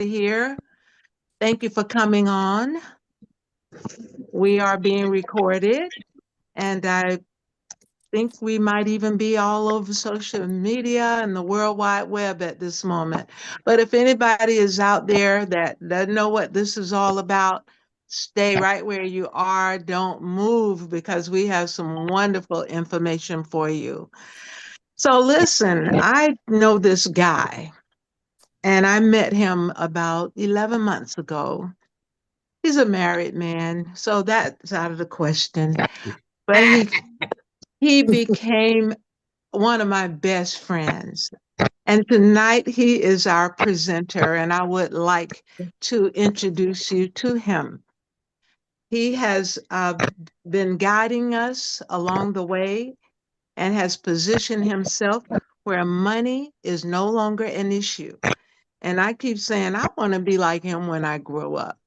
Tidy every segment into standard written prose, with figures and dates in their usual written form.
here. Thank you for coming on. We are being recorded, and I think we might even be all over social media and the World Wide Web at this moment. But if anybody is out there that doesn't know what this is all about, stay right where you are. Don't move because we have some wonderful information for you. So, listen, I know this guy, and I met him about 11 months ago. He's a married man, so that's out of the question. But he became one of my best friends. And tonight he is our presenter, and I would like to introduce you to him. He has been guiding us along the way and has positioned himself where money is no longer an issue. And I keep saying, I want to be like him when I grow up.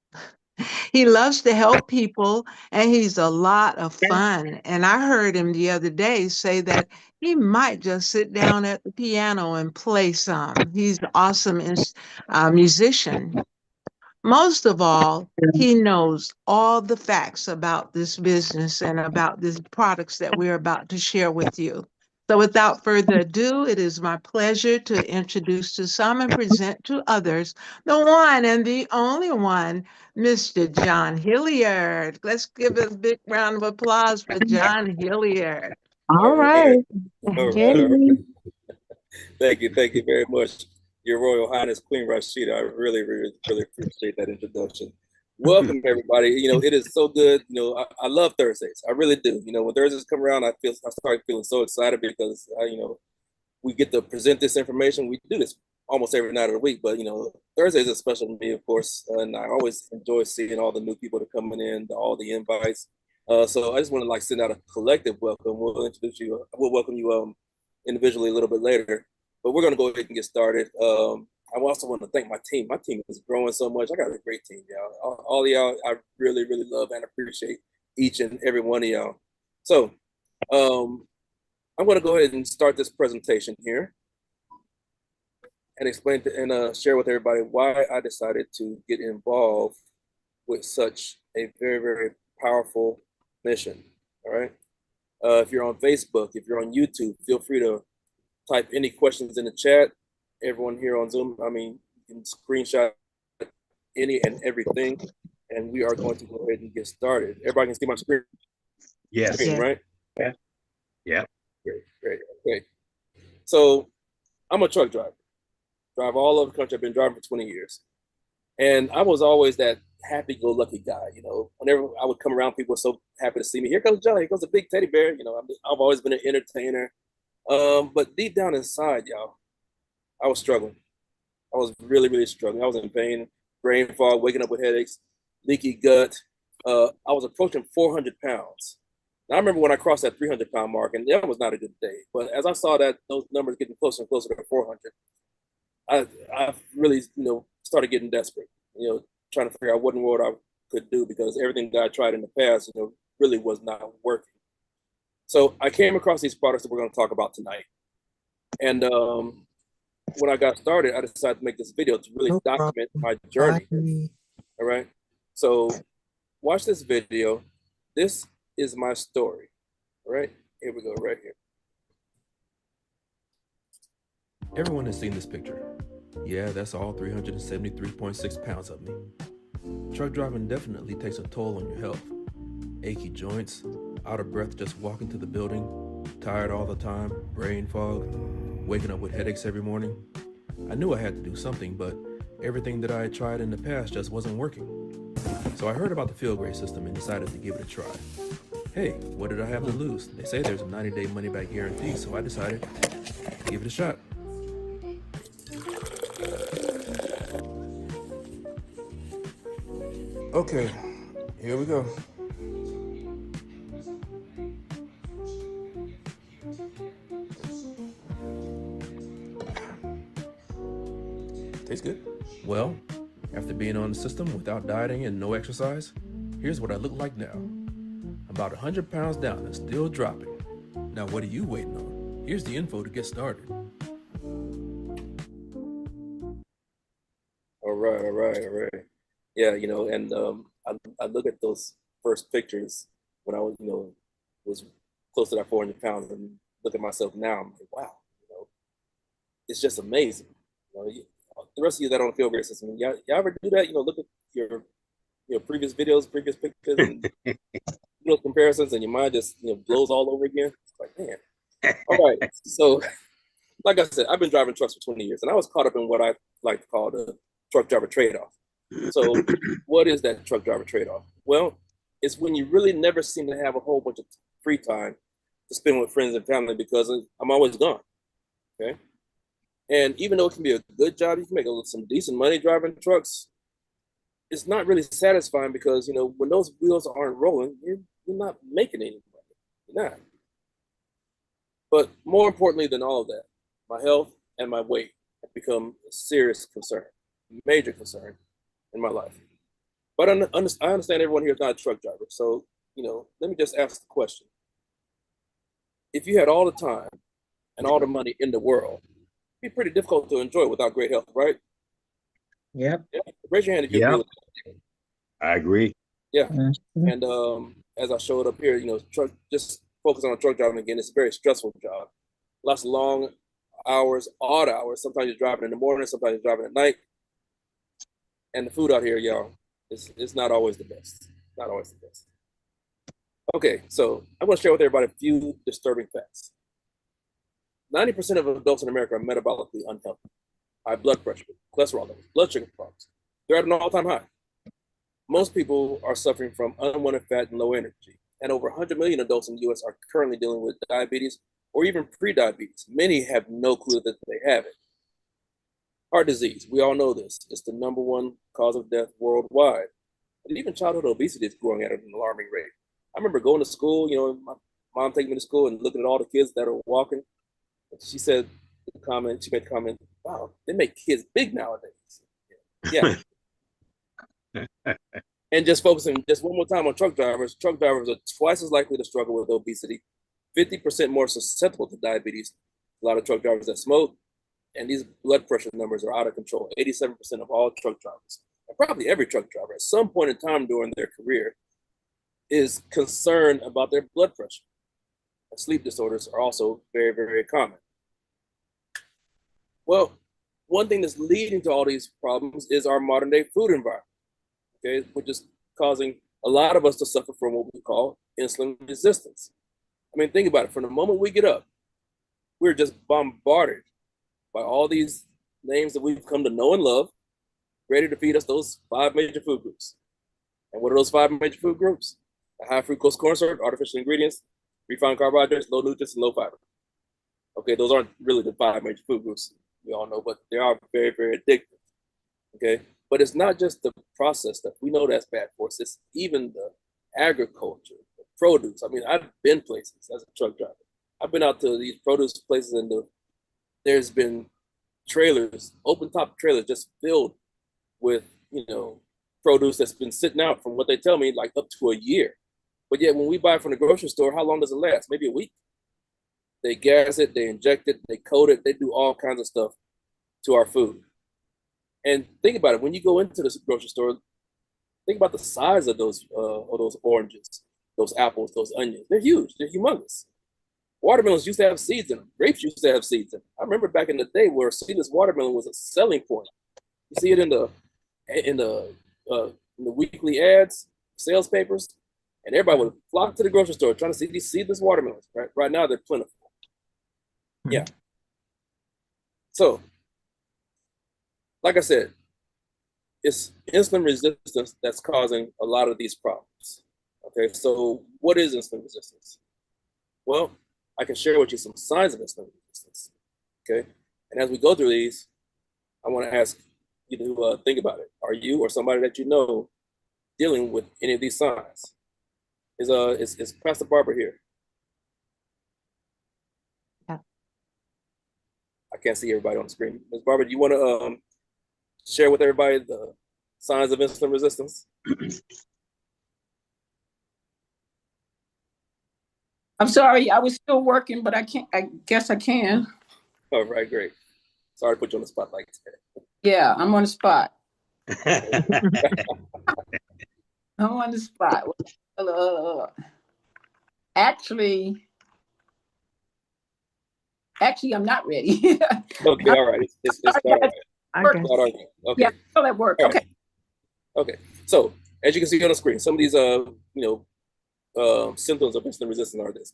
He loves to help people and he's a lot of fun. And I heard him the other day say that he might just sit down at the piano and play some. He's an awesome musician. Most of all, he knows all the facts about this business and about these products that we're about to share with you. So without further ado, it is my pleasure to introduce to some and present to others the one and the only one, Mr. John Hilliard. Let's give a big round of applause for John Hilliard. All All right. right. All right. All right. Thank you. Thank you very much, Your Royal Highness Queen Rashida. I really appreciate that introduction. Welcome, everybody. It is so good. I love Thursdays. I really do. When Thursdays come around, I start feeling so excited because, we get to present this information. We do this almost every night of the week, but, Thursdays is special to me, of course. And I always enjoy seeing all the new people that are coming in, all the invites. So I just want to send out a collective welcome. We'll welcome you individually a little bit later, but we're going to go ahead and get started. I also want to thank my team. My team is growing so much. I got a great team, y'all. All of y'all, I really love and appreciate each and every one of y'all. So I'm going to go ahead and start this presentation here and explain and share with everybody why I decided to get involved with such a very powerful mission. All right. If you're on Facebook, if you're on YouTube, feel free to type any questions in the chat. Everyone here on Zoom, you can screenshot any and everything, and we are going to go ahead and get started. Everybody can see my screen? Yes. Yeah. Right? Yeah. Great. Okay. So I'm a truck driver. Drive all over the country. I've been driving for 20 years. And I was always that happy-go-lucky guy, Whenever I would come around, people were so happy to see me. Here comes John. Here comes a big teddy bear. I've always been an entertainer. But deep down inside, y'all, I was struggling. I was really struggling. I was in pain, brain fog, waking up with headaches, leaky gut. I was approaching 400 pounds. Now, I remember when I crossed that 300-pound mark, and that was not a good day. But as I saw those numbers getting closer and closer to 400, I really, started getting desperate, trying to figure out what in the world I could do because everything that I tried in the past, really was not working. So I came across these products that we're going to talk about tonight. And when I got started, I decided to make this video to really document my journey. All right. So watch this video. This is my story. All right. Here we go, right here. Everyone has seen this picture. Yeah, that's all 373.6 pounds of me. Truck driving definitely takes a toll on your health. Achy joints, out of breath just walking to the building, tired all the time, brain fog, waking up with headaches every morning. I knew I had to do something, but everything that I had tried in the past just wasn't working. So I heard about the Feel Great system and decided to give it a try. Hey, what did I have to lose? They say there's a 90-day money-back guarantee, so I decided to give it a shot. Okay, here we go. Tastes good. Well, after being on the system without dieting and no exercise, here's what I look like now. About 100 pounds down and still dropping. Now what are you waiting on? Here's the info to get started. All right. Yeah, you know, and I look at those first pictures when I was, you know, was close to that 400 pounds, and look at myself now. I'm like, wow, you know, it's just amazing. You know, the rest of you that don't feel great system, y'all ever do that? You know, look at your previous videos, previous pictures, and those comparisons, and your mind just, you know, blows all over again. It's like, man. All right, so like I said, I've been driving trucks for 20 years, and I was caught up in what I like to call the truck driver trade-off. So what is that truck driver trade-off? Well, it's when you really never seem to have a whole bunch of free time to spend with friends and family because I'm always gone, okay? And even though it can be a good job, you can make some decent money driving trucks, it's not really satisfying because, you know, when those wheels aren't rolling, you're not making any money. You're not. But more importantly than all of that, my health and my weight have become a serious concern, major concern in my life. But I understand everyone here is not a truck driver. So, you know, let me just ask the question. If you had all the time and all the money in the world, it'd be pretty difficult to enjoy without great health, right? Yep. Yeah. Raise your hand if you agree with that. I agree. Yeah. Mhm. And as I showed up here, you know, just focus on truck driving again. It's a very stressful job. Lots of long hours, odd hours. Sometimes you're driving in the morning, sometimes you're driving at night. And the food out here, y'all, it's not always the best. Not always the best. Okay, so I'm going to share with everybody a few disturbing facts. 90% of adults in America are metabolically unhealthy. High blood pressure, cholesterol levels, blood sugar problems. They're at an all-time high. Most people are suffering from unwanted fat and low energy, and over 100 million adults in the US are currently dealing with diabetes or even pre-diabetes. Many have no clue that they have it. Heart disease, we all know this. It's the #1 cause of death worldwide. And even childhood obesity is growing at an alarming rate. I remember going to school, you know, my mom taking me to school and looking at all the kids that are walking. She said, she made the comment, wow, they make kids big nowadays. Yeah. And just focusing just one more time on truck drivers are twice as likely to struggle with obesity, 50% more susceptible to diabetes. A lot of truck drivers that smoke, and these blood pressure numbers are out of control. 87% of all truck drivers, and probably every truck driver at some point in time during their career, is concerned about their blood pressure. And sleep disorders are also very, very common. Well, one thing that's leading to all these problems is our modern day food environment, okay, which is causing a lot of us to suffer from what we call insulin resistance. I mean, think about it. From the moment we get up, we're just bombarded by all these names that we've come to know and love, ready to feed us those 5 major food groups. And what are those 5 major food groups? The high fructose corn syrup, artificial ingredients, refined carbohydrates, low nutrients, and low fiber. Okay, those aren't really the 5 major food groups, we all know, but they are very, very addictive. Okay, but it's not just the processed stuff. We know that's bad for us. It's even the agriculture, the produce. I mean, I've been places as a truck driver. I've been out to these produce places, and there's been trailers, open top trailers, just filled with, you know, produce that's been sitting out, from what they tell me, like up to a year. But yet when we buy from the grocery store, how long does it last? Maybe a week. They gas it, they inject it, they coat it, they do all kinds of stuff to our food. And think about it, when you go into the grocery store, think about the size of those oranges, those apples, those onions. They're huge, they're humongous. Watermelons used to have seeds in them. Grapes used to have seeds in them. I remember back in the day where seedless watermelon was a selling point. You see it in the weekly ads, sales papers, and everybody would flock to the grocery store trying to see these seedless watermelons. Right now, they're plentiful. Yeah. So, like I said, it's insulin resistance that's causing a lot of these problems. Okay, so what is insulin resistance? Well, I can share with you some signs of insulin resistance. Okay, and as we go through these, I want to ask you to think about it. Are you or somebody that you know dealing with any of these signs? Is Pastor Barbara here? Yeah. I can't see everybody on the screen. Ms. Barbara, do you want to share with everybody the signs of insulin resistance? I'm sorry, I was still working, but I guess I can. All right, great. Sorry to put you on the spot like that. Yeah, I'm on the spot. I'm on the spot. Actually, I'm not ready. Okay, all right. It's Sorry, not all guys. right. Okay. It's not all right. Okay. Yeah, all that work. All right. Okay. Okay. So as you can see on the screen, some of these symptoms of insulin resistance are this.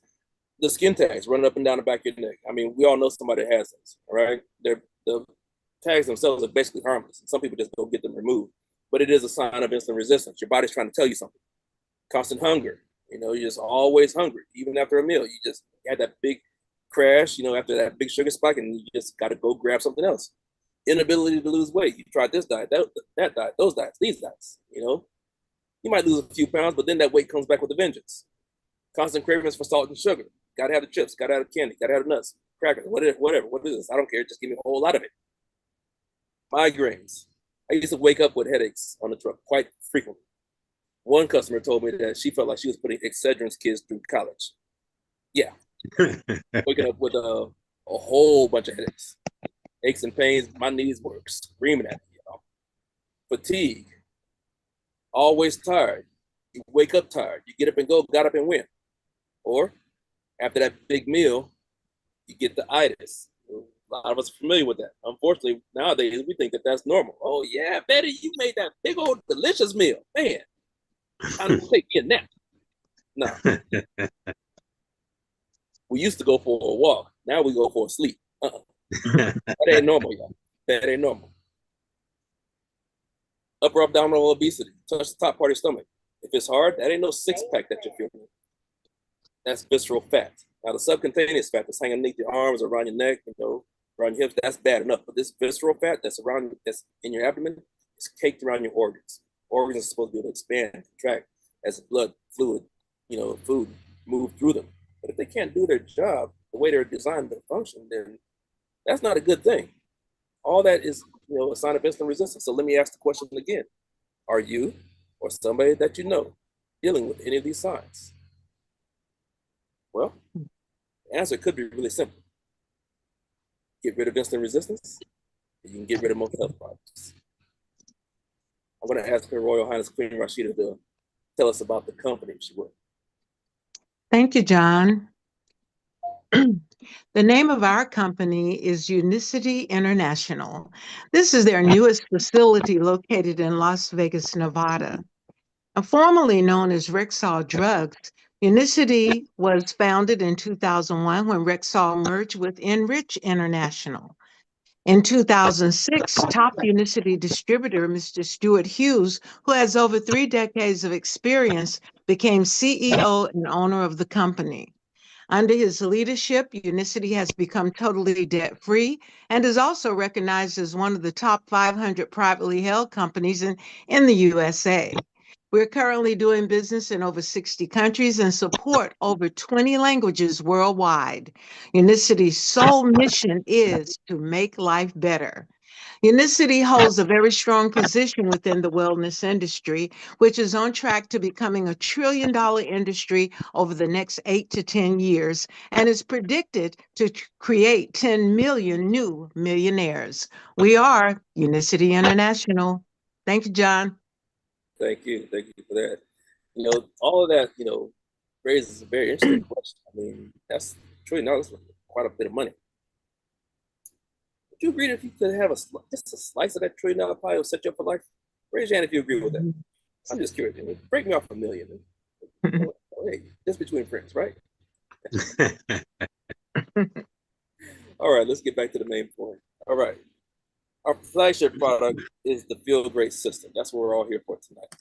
The skin tags running up and down the back of your neck. I mean, we all know somebody that has those, all right? The tags themselves are basically harmless. Some people just go get them removed, but it is a sign of insulin resistance. Your body's trying to tell you something. Constant hunger, you're just always hungry. Even after a meal, you just had that big crash, after that big sugar spike, and you just got to go grab something else. Inability to lose weight. You tried this diet, that diet, those diets, these diets, You might lose a few pounds, but then that weight comes back with a vengeance. Constant cravings for salt and sugar. Gotta have the chips, gotta have the candy, gotta have the nuts, crackers, whatever. What is this? I don't care. Just give me a whole lot of it. Migraines. I used to wake up with headaches on the truck quite frequently. One customer told me that she felt like she was putting Excedrin's kids through college. Yeah. Waking up with a whole bunch of headaches. Aches and pains, my knees were screaming at me. Fatigue. Always tired. You wake up tired. You get up and go, got up and went. Or after that big meal, you get the itis. A lot of us are familiar with that. Unfortunately, nowadays we think that that's normal. Oh yeah, Betty, you made that big old delicious meal. Man, I'm take me a nap. No. We used to go for a walk. Now we go for a sleep. That ain't normal, y'all. That ain't normal. Upper abdominal obesity. Touch the top part of your stomach. If it's hard, that ain't no six-pack that you're feeling. That's visceral fat. Now, the subcutaneous fat that's hanging underneath your arms, around your neck, around your hips, that's bad enough. But this visceral fat that's in your abdomen is caked around your organs. Organs are supposed to be able to expand, contract as the blood, fluid, food move through them. But if they can't do their job the way they're designed to function, then that's not a good thing. All that is, a sign of insulin resistance. So let me ask the question again. Are you or somebody that you know dealing with any of these signs? Well, the answer could be really simple. Get rid of insulin resistance, and you can get rid of most health problems. I'm going to ask Her Royal Highness Queen Rashida to tell us about the company, if she would. Thank you, John. The name of our company is Unicity International. This is their newest facility located in Las Vegas, Nevada. Formerly known as Rexall Drugs, Unicity was founded in 2001 when Rexall merged with Enrich International. In 2006, top Unicity distributor, Mr. Stuart Hughes, who has over 3 decades of experience, became CEO and owner of the company. Under his leadership, Unicity has become totally debt-free and is also recognized as one of the top 500 privately held companies in the USA. We're currently doing business in over 60 countries and support over 20 languages worldwide. Unicity's sole mission is to make life better. Unicity holds a very strong position within the wellness industry, which is on track to becoming a $1 trillion industry over the next 8 to 10 years and is predicted to create 10 million new millionaires. We are Unicity International. Thank you, John. Thank you for that. All of that, raises a very interesting question. I mean, that's $1 trillion, quite a bit of money. Would you agree that if you could have just a slice of that $1 trillion pie, will set you up for life? Raise your hand if you agree with that. I'm just curious. Break me off $1 million. Hey, just between friends, right? All right, let's get back to the main point. All right. Our flagship product is the Feel Great system. That's what we're all here for tonight.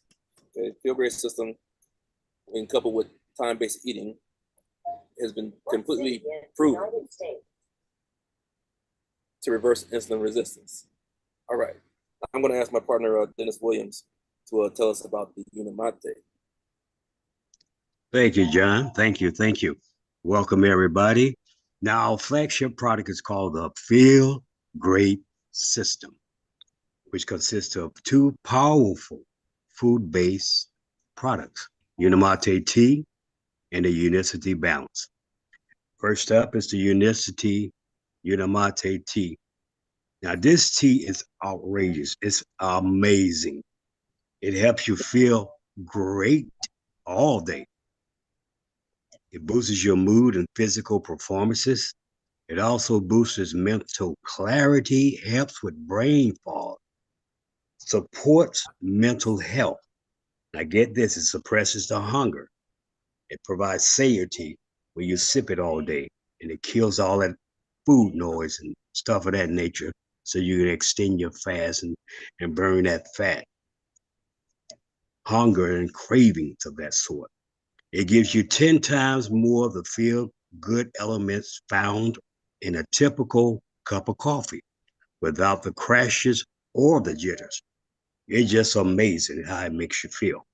Okay, Feel Great system, when coupled with time-based eating, has been completely proven to reverse insulin resistance. All right, I'm going to ask my partner, Dennis Williams, to tell us about the Unimate. Thank you, John. Thank you. Welcome, everybody. Now, our flagship product is called the Feel Great system, which consists of 2 powerful food-based products, Unimate Tea and the Unicity Balance. First up is the Unicity Unimate Tea. Now, this tea is outrageous. It's amazing. It helps you feel great all day. It boosts your mood and physical performances. It also boosts mental clarity, helps with brain fog, supports mental health. Now, get this, it suppresses the hunger. It provides satiety when you sip it all day, and it kills all that food noise and stuff of that nature so you can extend your fast and burn that fat, hunger, and cravings of that sort. It gives you 10 times more of the feel good elements found in a typical cup of coffee without the crashes or the jitters. It's just amazing how it makes you feel.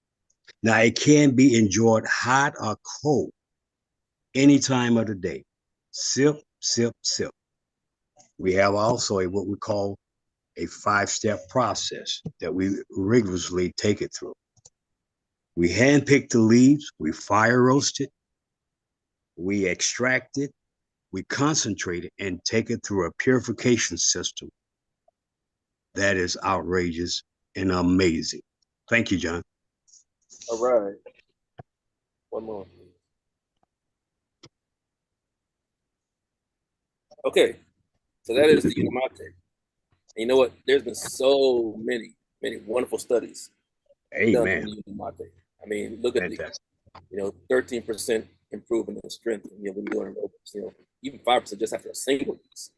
Now, it can be enjoyed hot or cold any time of the day. Sip, sip, sip. We have also what we call a 5-step process that we rigorously take it through. We handpick the leaves, we fire roast it, we extract it, we concentrate it, and take it through a purification system that is outrageous and amazing. Thank you, John. All right. One more. Okay. So that is the Unamate. And you know what? There's been so many wonderful studies done on Amen. the Unamate. I mean, look at the, 13% improvement in strength, when you're doing aerobics, even 5% just after a single use.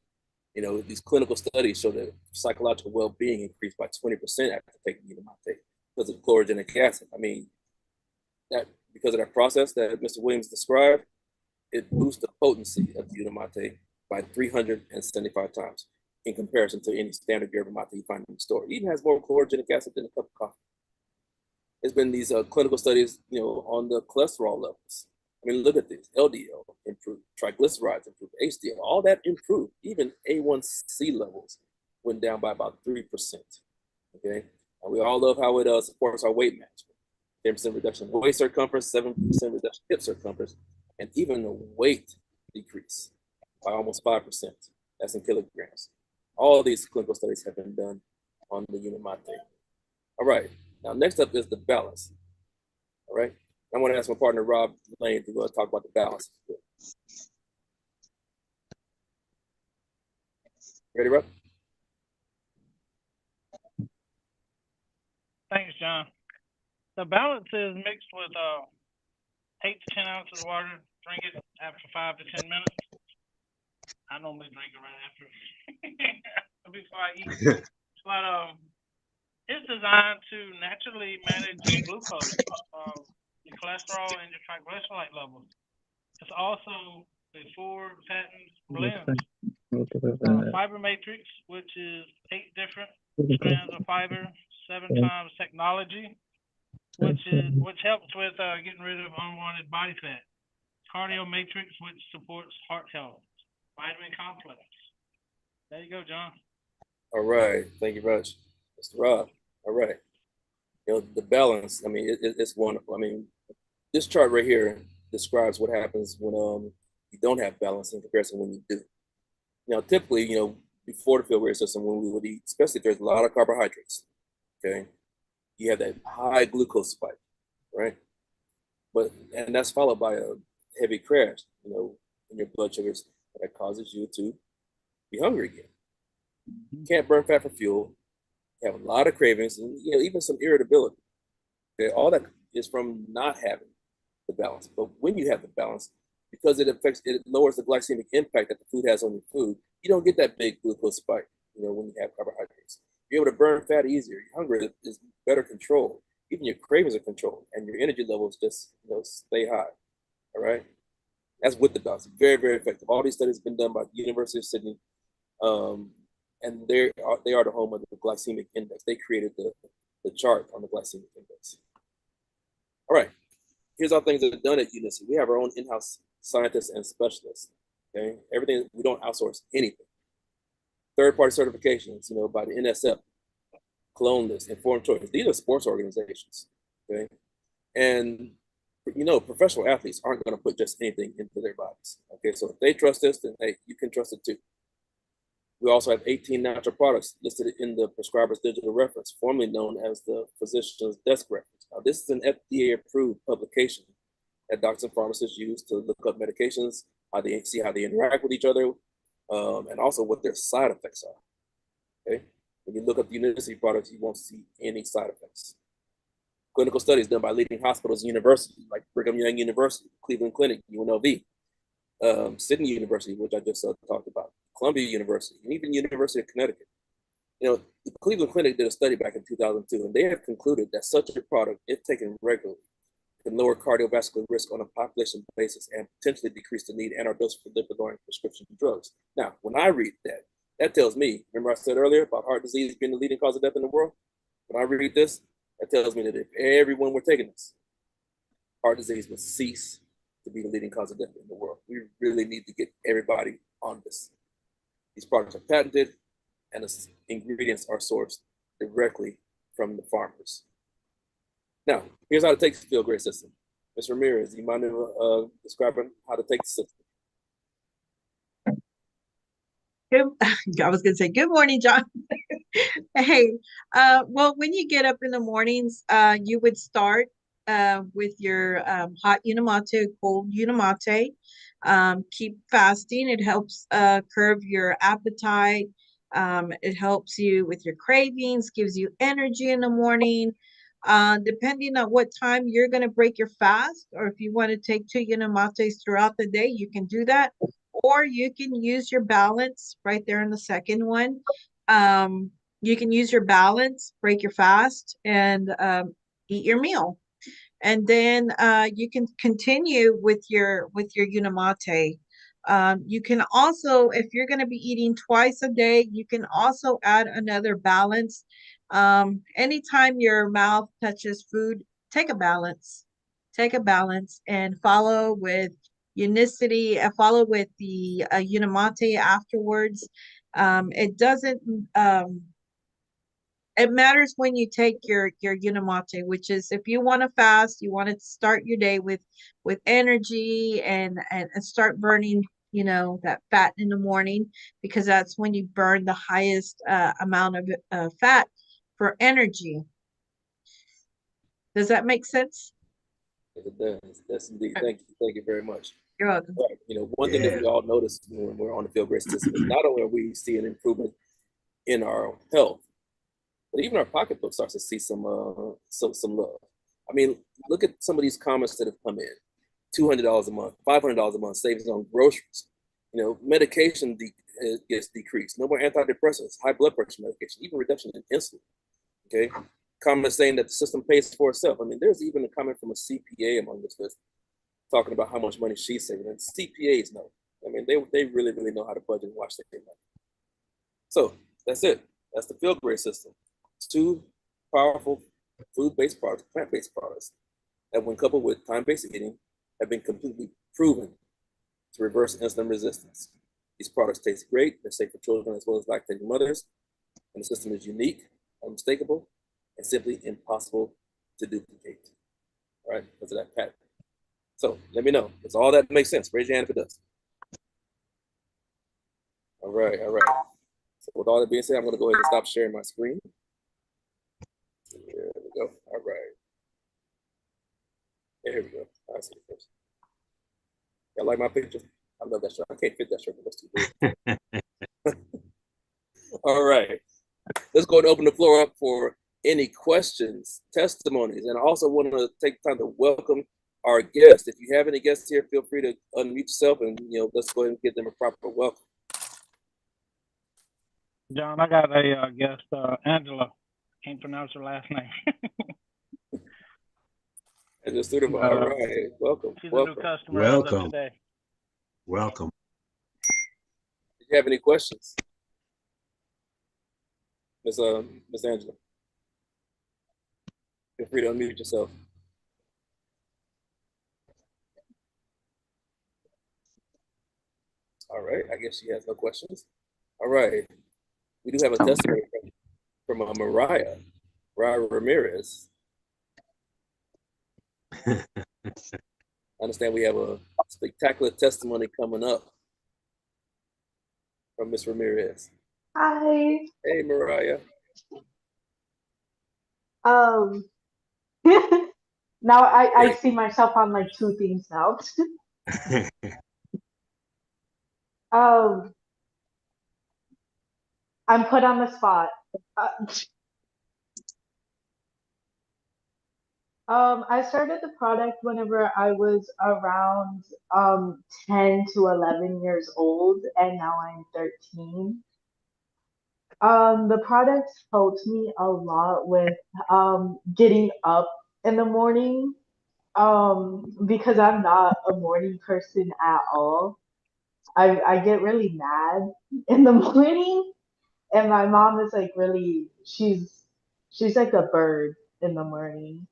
These clinical studies show that psychological well-being increased by 20% after taking Unamate because of chlorogenic acid. I mean, that because of that process that Mr. Williams described, it boosts the potency of the Unamate by 375 times in comparison to any standard yerba mate you find in the store. It even has more chlorogenic acid than a cup of coffee. There's been these clinical studies, on the cholesterol levels. I mean, look at this: LDL improved, triglycerides improved, HDL, all that improved. Even A1C levels went down by about 3%. Okay, and we all love how it supports our weight management. 10% reduction in waist circumference, 7% reduction in hip circumference, and even the weight decrease by almost 5%. That's in kilograms. All these clinical studies have been done on the Unamate. All right. Now, next up is the balance. All right. I want to ask my partner, Rob Lane, to go talk about the balance. Ready, Rob? Thanks, John. The balance is mixed with 8 to 10 ounces of water. Drink it after 5 to 10 minutes. I normally drink it right after before I eat. But it's designed to naturally manage your glucose, your cholesterol, and your triglyceride levels. It's also a 4-patent blend. Fiber matrix, which is 8 different strands of fiber, 7 times technology, which helps with getting rid of unwanted body fat. Cardio matrix, which supports heart health. Vitamin complex. There you go, John. All right. Thank you very much, Mr. Rob. All right. The balance, I mean, it's wonderful. I mean, this chart right here describes what happens when you don't have balance in comparison when you do. Now, typically, before the field rate system, when we would eat, especially if there's a lot of carbohydrates, okay, you have that high glucose spike, right? And that's followed by a heavy crash, in your blood sugars that causes you to be hungry again. You can't burn fat for fuel. You have a lot of cravings, and even some irritability. Okay, all that is from not having the balance. But when you have the balance, because it lowers the glycemic impact that the food has on your food, you don't get that big glucose spike, when you have carbohydrates. You're able to burn fat easier. Your hunger is better controlled. Even your cravings are controlled, and your energy levels just stay high. All right, that's with the balance. Very, very effective. All these studies have been done by the University of Sydney, and they are the home of the glycemic index. They created the chart on the glycemic index. All right, here's how things are done at UNICE. We have our own in-house scientists and specialists. Okay, everything, we don't outsource anything. Third-party certifications, by the NSF, Clone List, Informed Choice. These are sports organizations. Okay, and professional athletes aren't going to put just anything into their bodies. Okay, so if they trust us, then hey, you can trust it too. We also have 18 natural products listed in the prescriber's digital reference, formerly known as the physician's desk reference. Now, this is an FDA-approved publication that doctors and pharmacists use to look up medications, see how they interact with each other, and also what their side effects are. Okay, when you look up the university products, you won't see any side effects. Clinical studies done by leading hospitals and universities like Brigham Young University, Cleveland Clinic, UNLV, Sydney University, which I just talked about, Columbia University, and even University of Connecticut. You know, the Cleveland Clinic did a study back in 2002, and they have concluded that such a product, if taken regularly, can lower cardiovascular risk on a population basis and potentially decrease the need and our dose for lipid-lowering prescription drugs. Now, when I read that, that tells me, remember I said earlier about heart disease being the leading cause of death in the world? When I read this, that tells me that if everyone were taking this, heart disease would cease to be the leading cause of death in the world. We really need to get everybody on this. These products are patented, and the ingredients are sourced directly from the farmers. Now, here's how to take the Feel Great system. Ms. Ramirez, do you mind describing how to take the system? I was going to say, good morning, John. Hey, well, when you get up in the mornings, you would start with your hot Unamate, cold Unamate. Keep fasting. It helps curb your appetite. It helps you with your cravings, gives you energy in the morning. Depending on what time you're going to break your fast, or if you want to take 2 Unamates throughout the day, you can do that. Or you can use your balance right there in the second one. You can use your balance, break your fast, and eat your meal. And then you can continue with your Unamate. You can also, if you're going to be eating twice a day, you can also add another balance. Anytime your mouth touches food, take a balance. Take a balance and follow with unicity, follow with the Unamate afterwards. It doesn't it matters when you take your Unamate, which is if you want to fast, you want to start your day with energy and start burning, you know, that fat in the morning, because that's when you burn the highest amount of fat for energy. Does that make sense? It does. Yes, indeed. Thank you. Thank you very much. You're welcome. Right. You know, one thing that we all notice when we're on the Feel Great system is not only are we seeing an improvement in our health, but even our pocketbook starts to see some love. I mean, look at some of these comments that have come in: $200 a month, $500 a month savings on groceries. You know, medication gets decreased. No more antidepressants, high blood pressure medication, even reduction in insulin. Okay, comments saying that the system pays for itself. I mean, there's even a comment from a CPA among this list talking about how much money she's saving, and CPAs know. I mean, they really know how to budget and watch their money. So that's it. That's the Feel Great system. 2 powerful food-based products, plant-based products, that when coupled with time-based eating, have been completely proven to reverse insulin resistance. These products taste great. They're safe for children as well as lactating mothers. And the system is unique, unmistakable, and simply impossible to duplicate. All right, because of that patent. So let me know. Does all that make sense? Raise your hand if it does. All right. So with all that being said, I'm going to go ahead and stop sharing my screen. There we go. All right. There we go. I see it first. Y'all like my picture? I love that shirt. I can't fit that shirt, but that's too big. All right. Let's go and open the floor up for any questions, testimonies, and I also want to take time to welcome our guests. If you have any guests here, feel free to unmute yourself, and let's go ahead and give them a proper welcome. John, I got a guest, Angela. Can't pronounce her last name. And the student, all right, welcome. She's welcome. a new customer as of today. Welcome. Did you have any questions, Miss Angela? Feel free to unmute yourself. All right, I guess she has no questions. All right, we do have a testimony from Mariah Ramirez. I understand we have a spectacular testimony coming up from Miss Ramirez. Hi. Hey, Mariah. Um, now I see myself on like two things now. Um, I'm put on the spot. Uh, I started the product whenever I was around 10 to 11 years old, and now I'm 13. The product helped me a lot with getting up in the morning because I'm not a morning person at all. I get really mad in the morning, and my mom is like really she's like a bird in the morning.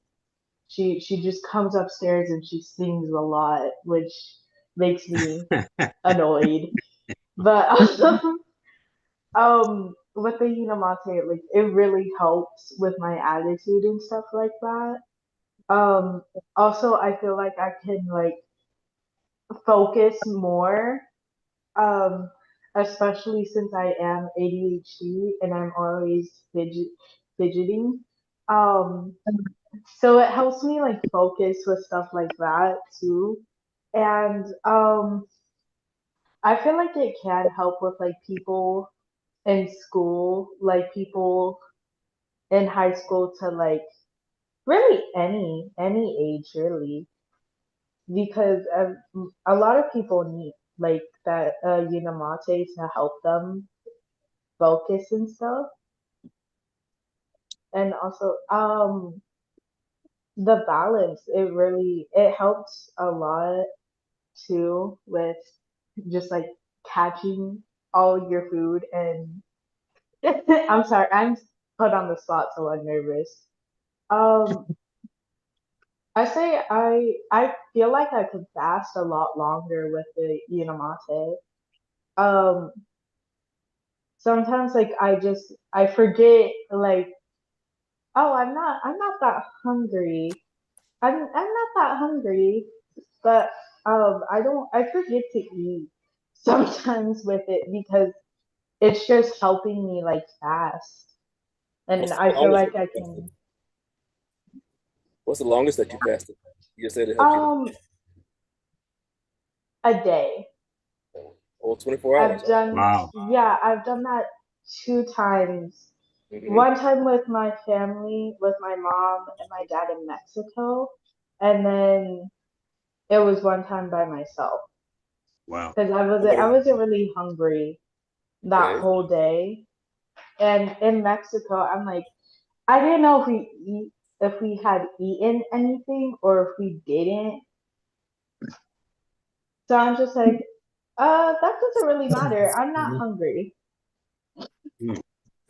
She just comes upstairs and she sings a lot, which makes me annoyed. But with the Hinamate, like it really helps with my attitude and stuff like that. Um, Also I feel like I can like focus more, um, especially since I am ADHD and I'm always fidgeting. Um, so it helps me like focus with stuff like that too. And I feel like it can help with like people in school, like people in high school to like really any age really, because a lot of people need like that Unamate to help them focus and stuff. And also the balance, it helps a lot too with just like catching all your food and I'm sorry, I'm put on the spot so I'm nervous. Um I say I feel like I could fast a lot longer with the Inamate. Um Sometimes like I forget like, oh, I'm not that hungry. I'm not that hungry, but I forget to eat sometimes with it because it's just helping me like fast. And What's the I feel longest like that I you fasted? can What's the longest that you fasted? You just said it helps you to um a day. oh, 24 hours. I've done Wow. yeah, I've done that two times. Mm-hmm. One time with my family, with my mom and my dad in Mexico, and then it was one time by myself Wow. because I Okay. wasn't really hungry that Okay. whole day. And in Mexico, I'm like, I didn't know if we had eaten anything or if we didn't. So I'm just like, that doesn't really matter. I'm not hungry. Mm.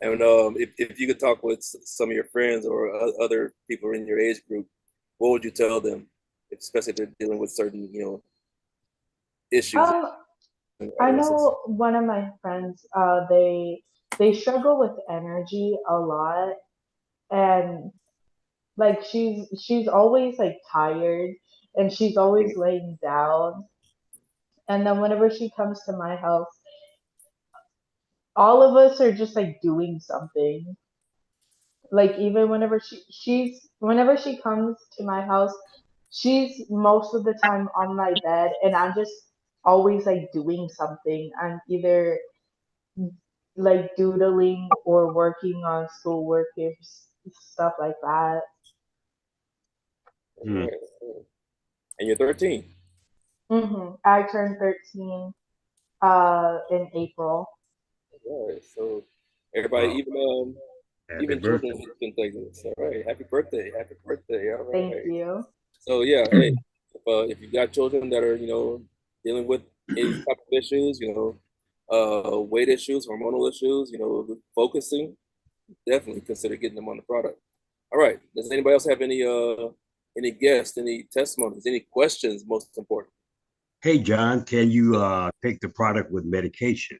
And if you could talk with some of your friends or other people in your age group, what would you tell them, especially if they're dealing with certain, issues? Um, I know one of my friends, they struggle with energy a lot, and like she's always like tired, and she's always laying down. And then whenever she comes to my house, all of us are just like doing something. Like even whenever she comes to my house, she's most of the time on my bed, and I'm just always like doing something. I'm either like doodling or working on schoolwork or stuff like that. Mm. And you're 13. I turned 13 in April. All right. So everybody, Wow. Happy even birthday. children can take this. All right. Happy birthday. Happy birthday. All Thank right. you. So yeah, hey, if you got children that are, dealing with any type of issues, weight issues, hormonal issues, focusing, definitely consider getting them on the product. All right. Does anybody else have any guests, any testimonies, any questions? Most important. Hey, John, can you take the product with medication?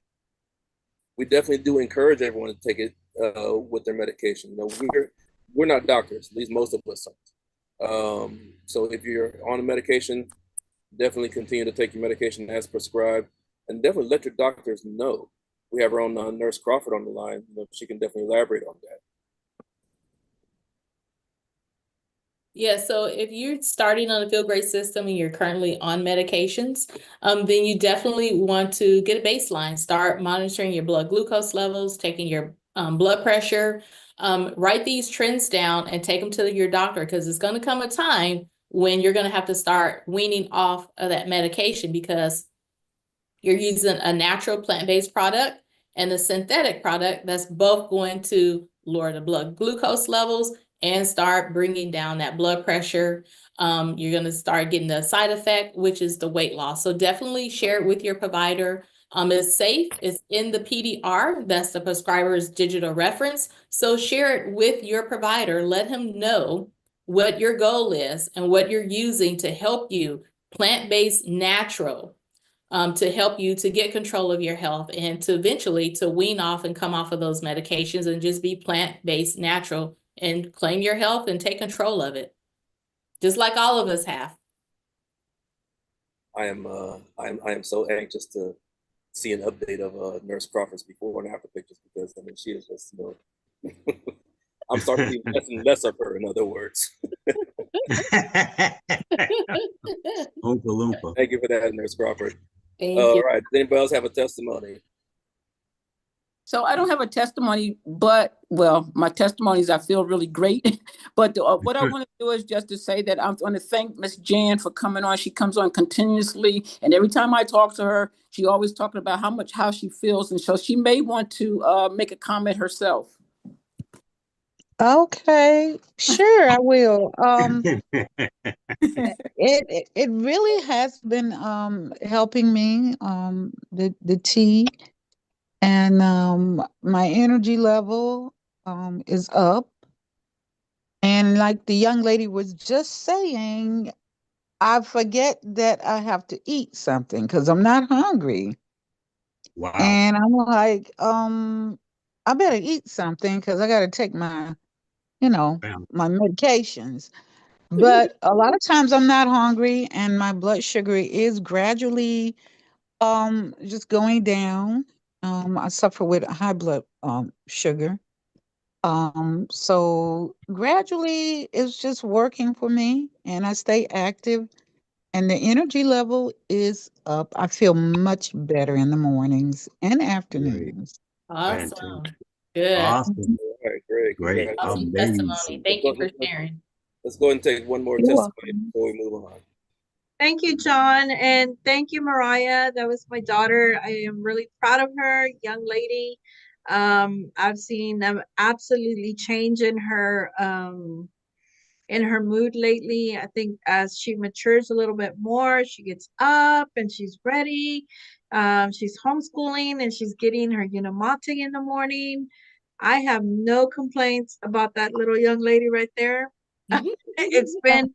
We definitely do encourage everyone to take it with their medication. We're not doctors, at least most of us aren't. So if you're on a medication, definitely continue to take your medication as prescribed, and definitely let your doctors know. we have our own Nurse Crawford on the line. You know, she can definitely elaborate on that. Yeah, so if you're starting on the Feel Great system and you're currently on medications, then you definitely want to get a baseline. Start monitoring your blood glucose levels, taking your blood pressure. Write these trends down and take them to your doctor, because it's going to come a time when you're going to have to start weaning off of that medication, because you're using a natural plant-based product and a synthetic product that's both going to lower the blood glucose levels and start bringing down that blood pressure. You're going to start getting the side effect, which is the weight loss. So definitely share it with your provider. It's safe. It's in the PDR. That's the prescriber's digital reference. So share it with your provider. Let him know what your goal is and what you're using to help you, plant-based, natural, to help you to get control of your health and to eventually to wean off and come off of those medications and just be plant-based, natural, and claim your health and take control of it, just like all of us have. I am so anxious to see an update of Nurse Crawford's before and after pictures, because I mean, she is just, you know, I'm starting to see less and less of her, in other words. Oompa Loompa. Thank you for that, Nurse Crawford. Thank All you. right, does anybody else have a testimony? So I don't have a testimony, but, well, my testimonies, I feel really great. But what I want to do is just to say that I'm going to thank Miss Jan for coming on. She comes on continuously, and every time I talk to her, she always talking about how she feels. And so she may want to make a comment herself. Okay, sure, I will. It really has been helping me, the tea, and my energy level is up. And like the young lady was just saying, I forget that I have to eat something because I'm not hungry. Wow. And I'm like, I better eat something because I got to take my, Bam. my medications. But a lot of times I'm not hungry and my blood sugar is gradually just going down. I suffer with high blood sugar. So gradually it's just working for me and I stay active and the energy level is up. I feel much better in the mornings and Great. afternoons. Awesome. Fantastic. Good. Awesome. All right, great. Great. Awesome Congratulations. testimony. Amazing. Thank you for sharing. Let's go ahead and take one more You're testimony welcome. before we move on. Thank you, John, and thank you, Mariah. That was my daughter. I am really proud of her, young lady. I've seen them absolutely change in her mood lately. I think as she matures a little bit more, she gets up and she's ready. She's homeschooling and she's getting her Unamate in the morning. I have no complaints about that little young lady right there. It's been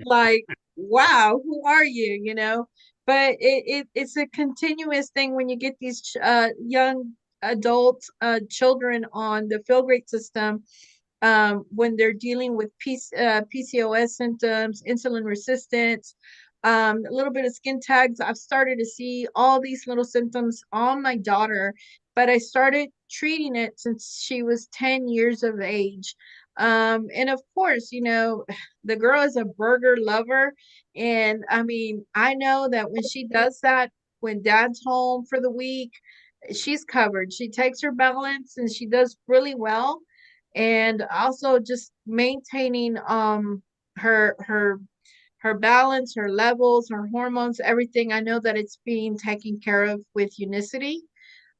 like, wow, who are you? But it's a continuous thing when you get these young adult children on the Feel Great system, when they're dealing with PCOS symptoms, insulin resistance, a little bit of skin tags. I've started to see all these little symptoms on my daughter, but I started treating it since she was 10 years of age. And of course, the girl is a burger lover. And I mean, I know that when she does that, when dad's home for the week, she's covered. She takes her balance and she does really well. And also just maintaining her balance, her levels, her hormones, everything. I know that it's being taken care of with Unicity.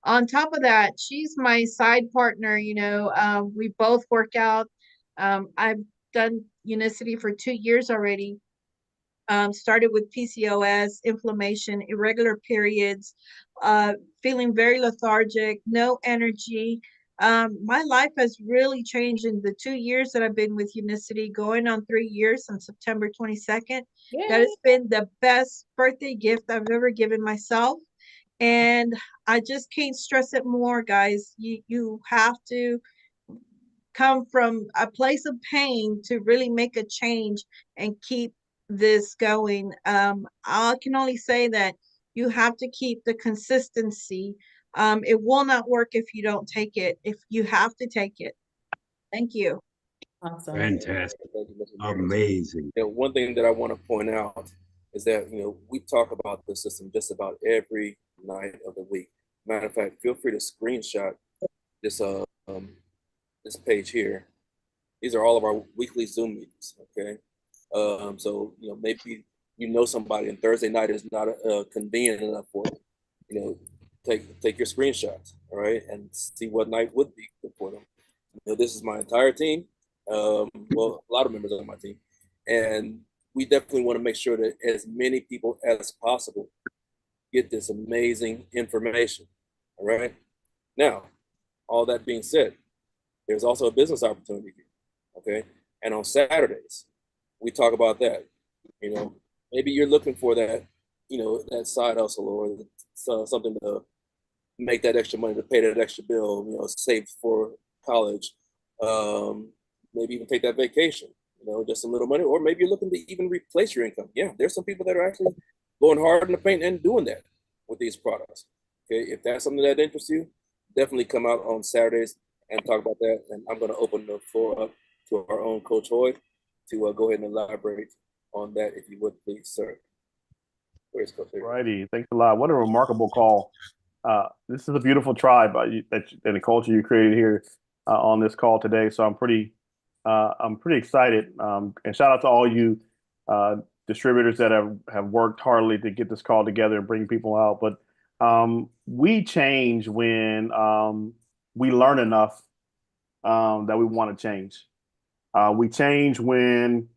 On top of that, she's my side partner. We both work out. I've done Unicity for 2 years already. Started with PCOS, inflammation, irregular periods, feeling very lethargic, no energy. My life has really changed in the 2 years that I've been with Unicity, going on 3 years on September 22nd. Yay. That has been the best birthday gift I've ever given myself. And I just can't stress it more, guys. You have to come from a place of pain to really make a change and keep this going. I can only say that you have to keep the consistency It will not work if you don't take it. If you have to take it. Thank you. Awesome. Fantastic. Thank you, Mr. Burns. Amazing. One thing that I want to point out is that, we talk about the system just about every night of the week. Matter of fact, feel free to screenshot this this page here. These are all of our weekly Zoom meetings. Okay, so maybe somebody and Thursday night is not convenient enough for them. Take your screenshots, all right, and see what night would be good for them. This is my entire team. Well, a lot of members on my team, and we definitely want to make sure that as many people as possible get this amazing information. All right. Now, all that being said, there's also a business opportunity here. Okay. And on Saturdays, we talk about that. Maybe you're looking for that, that side hustle or something to make that extra money to pay that extra bill, save for college. Maybe even take that vacation, just a little money, or maybe you're looking to even replace your income. Yeah, there's some people that are actually going hard in the paint and doing that with these products. Okay, if that's something that interests you, definitely come out on Saturdays and talk about that. And I'm going to open the floor up to our own Coach Hoyd to go ahead and elaborate on that, if you would, please, sir. Where's Coach Hoyd? Righty, thanks a lot. What a remarkable call. This is a beautiful tribe and the culture you created here on this call today. So I'm pretty excited. And shout out to all you distributors that have worked hardly to get this call together and bring people out. But we change when we learn enough that we want to change. We change when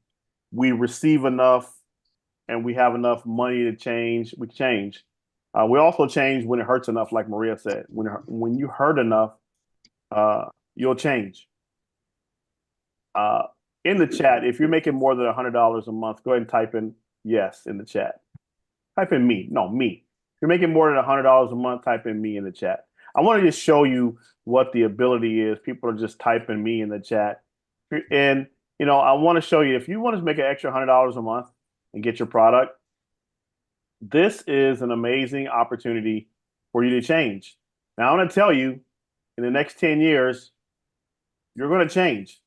we receive enough and we have enough money to change. We change. We also change when it hurts enough, like Maria said. When you hurt enough, you'll change. In the chat, if you're making more than $100 a month, go ahead and type in yes in the chat. Type in me. No, me. If you're making more than $100 a month, type in me in the chat. I want to just show you what the ability is. People are just typing me in the chat. And, I want to show you, if you want to make an extra $100 a month and get your product, this is an amazing opportunity for you to change. Now, I'm going to tell you, in the next 10 years, you're going to change.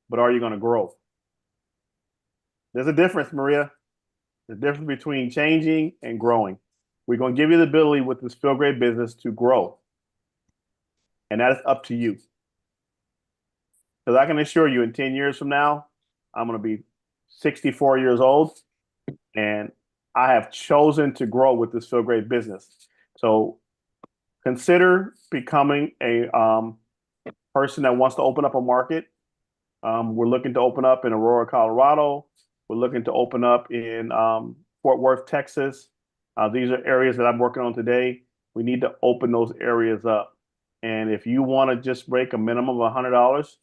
But are you going to grow? There's a difference, Maria. There's a difference between changing and growing. We're going to give you the ability with this Feel Great business to grow. And that is up to you. Because I can assure you, in 10 years from now, I'm going to be 64 years old. And I have chosen to grow with this Feel Great business. So consider becoming a person that wants to open up a market. We're looking to open up in Aurora, Colorado. We're looking to open up in Fort Worth, Texas. These are areas that I'm working on today. We need to open those areas up. And if you want to just break a minimum of $100,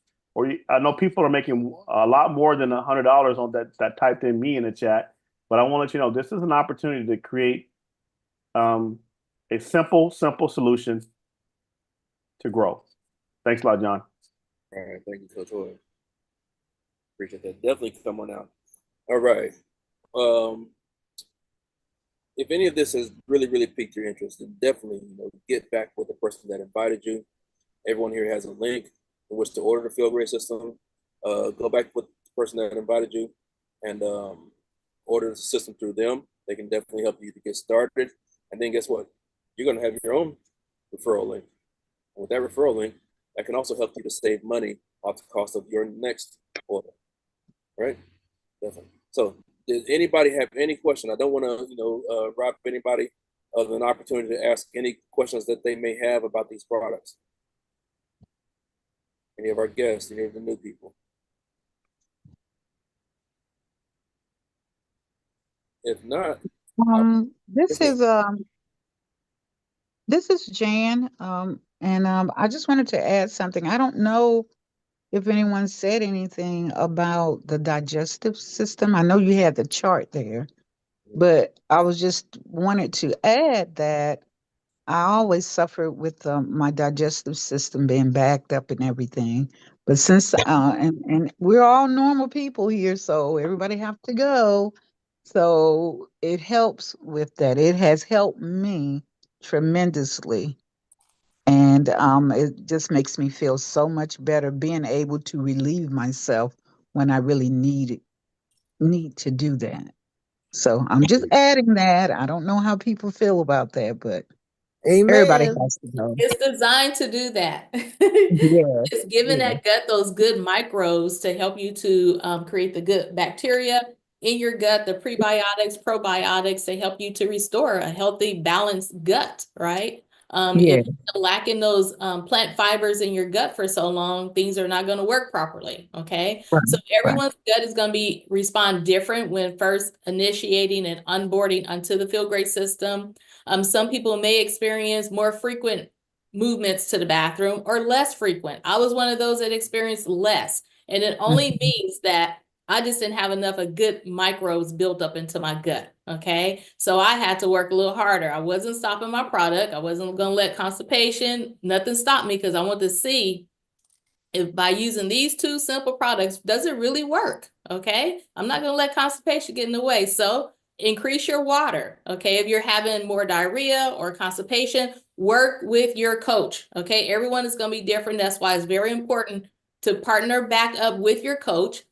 I know people are making a lot more than $100 on that typed in me in the chat. But I want to let you know, this is an opportunity to create a simple solution to grow. Thanks a lot, John. All right, thank you, Coach Hoyd. Appreciate that. Definitely come on out. All right. If any of this has really piqued your interest, then definitely get back with the person that invited you. Everyone here has a link in which to order the Feel Great system. Go back with the person that invited you and order the system through them. They can definitely help you to get started. And then guess what? You're going to have your own referral link. And with that referral link, that can also help you to save money off the cost of your next order. Right? Definitely. So, does anybody have any question? I don't want to, rob anybody of an opportunity to ask any questions that they may have about these products. Any of our guests, any of the new people. If not, this is Jan, and I just wanted to add something. I don't know if anyone said anything about the digestive system. I know you had the chart there, but I was just wanted to add that I always suffered with my digestive system being backed up and everything. But since and we're all normal people here, so everybody have to go. So it helps with that. It has helped me tremendously And it just makes me feel so much better being able to relieve myself when I really need to do that. So I'm just adding that. I don't know how people feel about that, but everybody Amen. has to know. It's designed to do that. Yeah. It's giving Yeah. that gut those good microbes to help you to create the good bacteria in your gut, the prebiotics, probiotics, to help you to restore a healthy, balanced gut, right? Yeah. If you're lacking those plant fibers in your gut for so long, things are not going to work properly, okay? Right. So Right. everyone's gut is going to be respond different when first initiating and onboarding onto the Feel Great system. Some people may experience more frequent movements to the bathroom or less frequent. I was one of those that experienced less. And it only means that I just didn't have enough of good microbes built up into my gut. Okay. So I had to work a little harder. I wasn't stopping my product. I wasn't going to let constipation, nothing stop me, because I want to see if by using these two simple products, does it really work? Okay. I'm not going to let constipation get in the way. So increase your water. Okay. If you're having more diarrhea or constipation, work with your coach. Okay. Everyone is going to be different. That's why it's very important to partner back up with your coach.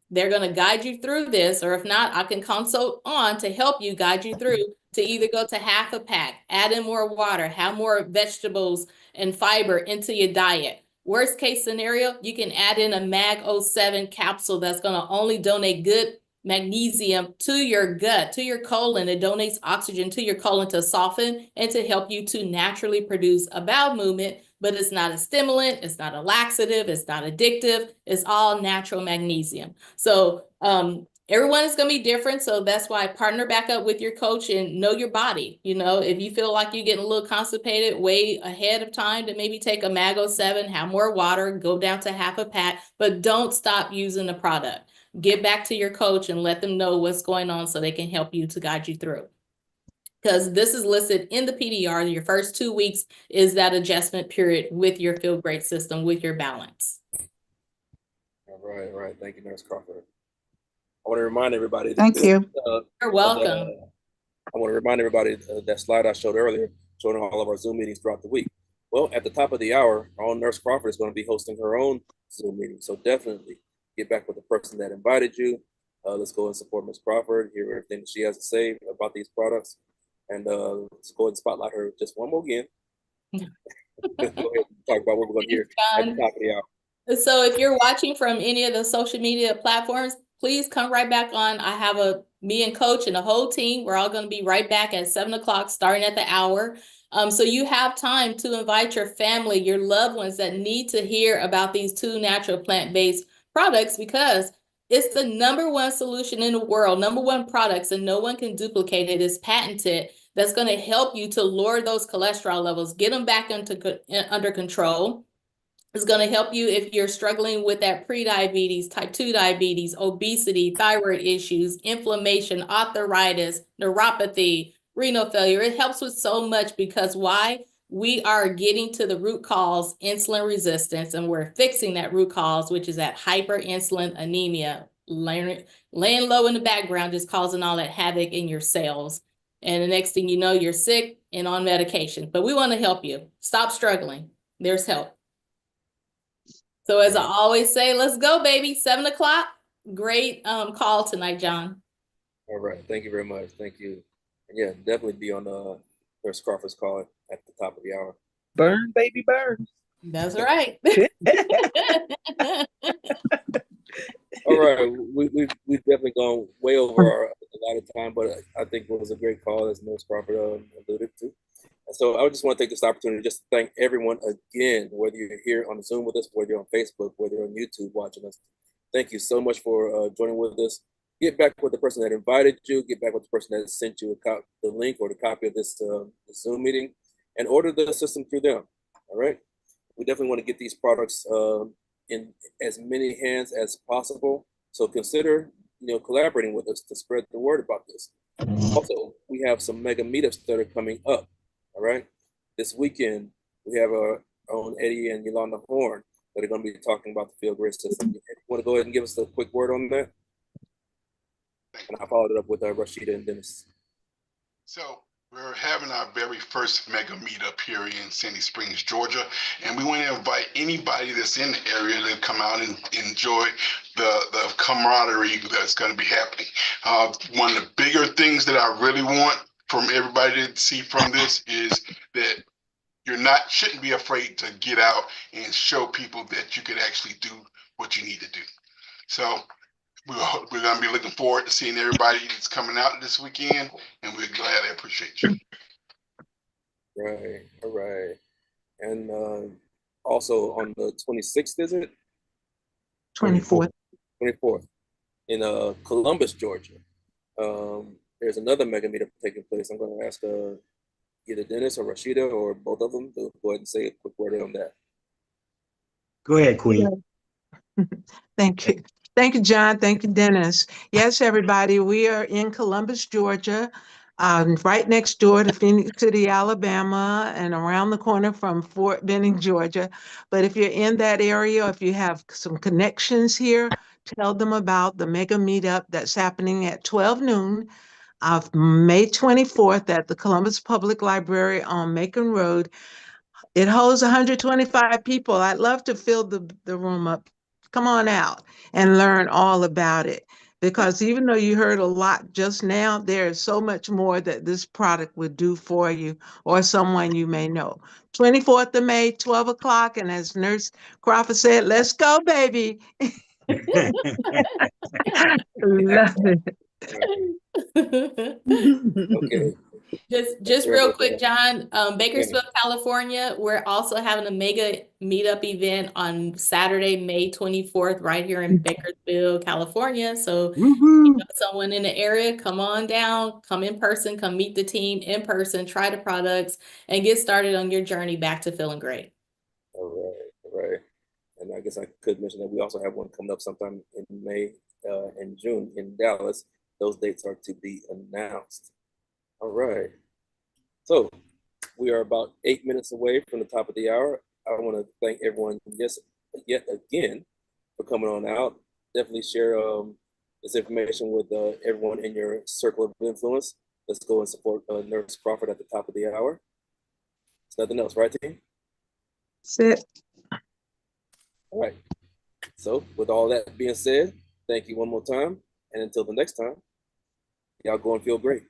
They're going to guide you through this, or if not, I can consult on to help you guide you through to either go to half a pack, add in more water, have more vegetables and fiber into your diet. Worst case scenario, you can add in a Mag-07 capsule that's going to only donate good magnesium to your gut, to your colon. It donates oxygen to your colon to soften and to help you to naturally produce a bowel movement, but it's not a stimulant, it's not a laxative, it's not addictive, it's all natural magnesium. So everyone is going to be different. So that's why partner back up with your coach and know your body. You know, if you feel like you're getting a little constipated way ahead of time, to maybe take a Mag-07, have more water, go down to half a pack, but don't stop using the product. Get back to your coach and let them know what's going on so they can help you to guide you through. Because this is listed in the PDR, your first 2 weeks is that adjustment period with your Feel Great system, with your balance. All right. Thank you, Nurse Crawford. I want to remind everybody. Thank you. You're welcome. I want to remind everybody that slide I showed earlier, showing all of our Zoom meetings throughout the week. Well, at the top of the hour, our own Nurse Crawford is going to be hosting her own Zoom meeting. So definitely get back with the person that invited you. Let's go and support Ms. Crawford, hear everything she has to say about these products. And let's go ahead and spotlight her just one more again. Go ahead and talk about what we're going to hear at the top of the hour. So if you're watching from any of the social media platforms, please come right back on. I have me and coach and the whole team. We're all going to be right back at 7 o'clock, starting at the hour. So you have time to invite your family, your loved ones that need to hear about these two natural plant-based products, because it's the #1 solution in the world, #1 products, and no one can duplicate it. It's patented. That's going to help you to lower those cholesterol levels, get them back under control. It's going to help you if you're struggling with that prediabetes, type 2 diabetes, obesity, thyroid issues, inflammation, arthritis, neuropathy, renal failure. It helps with so much, because why? We are getting to the root cause, insulin resistance, and we're fixing that root cause, which is that hyperinsulinemia, laying low in the background, just causing all that havoc in your cells. And the next thing you know, you're sick and on medication. But we want to help you. Stop struggling. There's help. So as I always say, let's go, baby. 7 o'clock. Great call tonight, John. All right. Thank you very much. Thank you. And yeah, definitely be on Nurse Crawford's call at the top of the hour. Burn, baby, burn. That's right. All right. We've definitely gone way over a lot of time, but I think it was a great call, as Nurse Crawford alluded to. And so I just want to take this opportunity just to thank everyone again, whether you're here on Zoom with us, whether you're on Facebook, whether you're on YouTube watching us. Thank you so much for joining with us. Get back with the person that invited you. Get back with the person that sent you the link or the copy of this Zoom meeting, and order the system through them. All right. We definitely want to get these products in as many hands as possible. So consider, collaborating with us to spread the word about this. Also, we have some mega meetups that are coming up. All right. This weekend, we have our own Eddie and Yolanda Horn that are going to be talking about the Feel Great system. You want to go ahead and give us a quick word on that? And I followed it up with Rashida and Dennis. So We're having our very first mega meetup here in Sandy Springs, Georgia, and we want to invite anybody that's in the area to come out and enjoy the camaraderie that's going to be happening. One of the bigger things that I really want from everybody to see from this is that shouldn't be afraid to get out and show people that you can actually do what you need to do. So we're going to be looking forward to seeing everybody that's coming out this weekend, and we're glad. I appreciate you. Right. All right. And also on the 26th, is it? 24th. 24th in Columbus, Georgia. There's another mega meetup taking place. I'm going to ask either Dennis or Rashida or both of them to go ahead and say a quick word on that. Go ahead, Queen. Thank you. Thank you, John. Thank you, Dennis. Yes, everybody, we are in Columbus, Georgia, right next door to Phoenix City, Alabama, and around the corner from Fort Benning, Georgia. But if you're in that area, if you have some connections here, tell them about the mega meetup that's happening at 12 noon of May 24th at the Columbus Public Library on Macon Road. It holds 125 people. I'd love to fill the room up. Come on out and learn all about it. Because even though you heard a lot just now, there is so much more that this product would do for you or someone you may know. 24th of May, 12 o'clock. And as Nurse Crawford said, let's go, baby. Love it. Okay. Just real quick, John, Bakersfield, California, we're also having a mega meetup event on Saturday, May 24th, right here in Bakersfield, California. So you know someone in the area, come on down, come in person, come meet the team in person, try the products, and get started on your journey back to feeling great. All right. All right. And I guess I could mention that we also have one coming up sometime in May and June in Dallas. Those dates are to be announced. All right. So we are about 8 minutes away from the top of the hour. I want to thank everyone yet again for coming on out. Definitely share this information with everyone in your circle of influence. Let's go and support Nurse Crawford at the top of the hour. It's nothing else, right, team? That's it. All right. So with all that being said, thank you one more time. And until the next time, y'all go and feel great.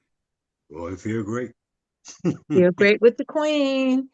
Go and feel great. Feel great with the Queen.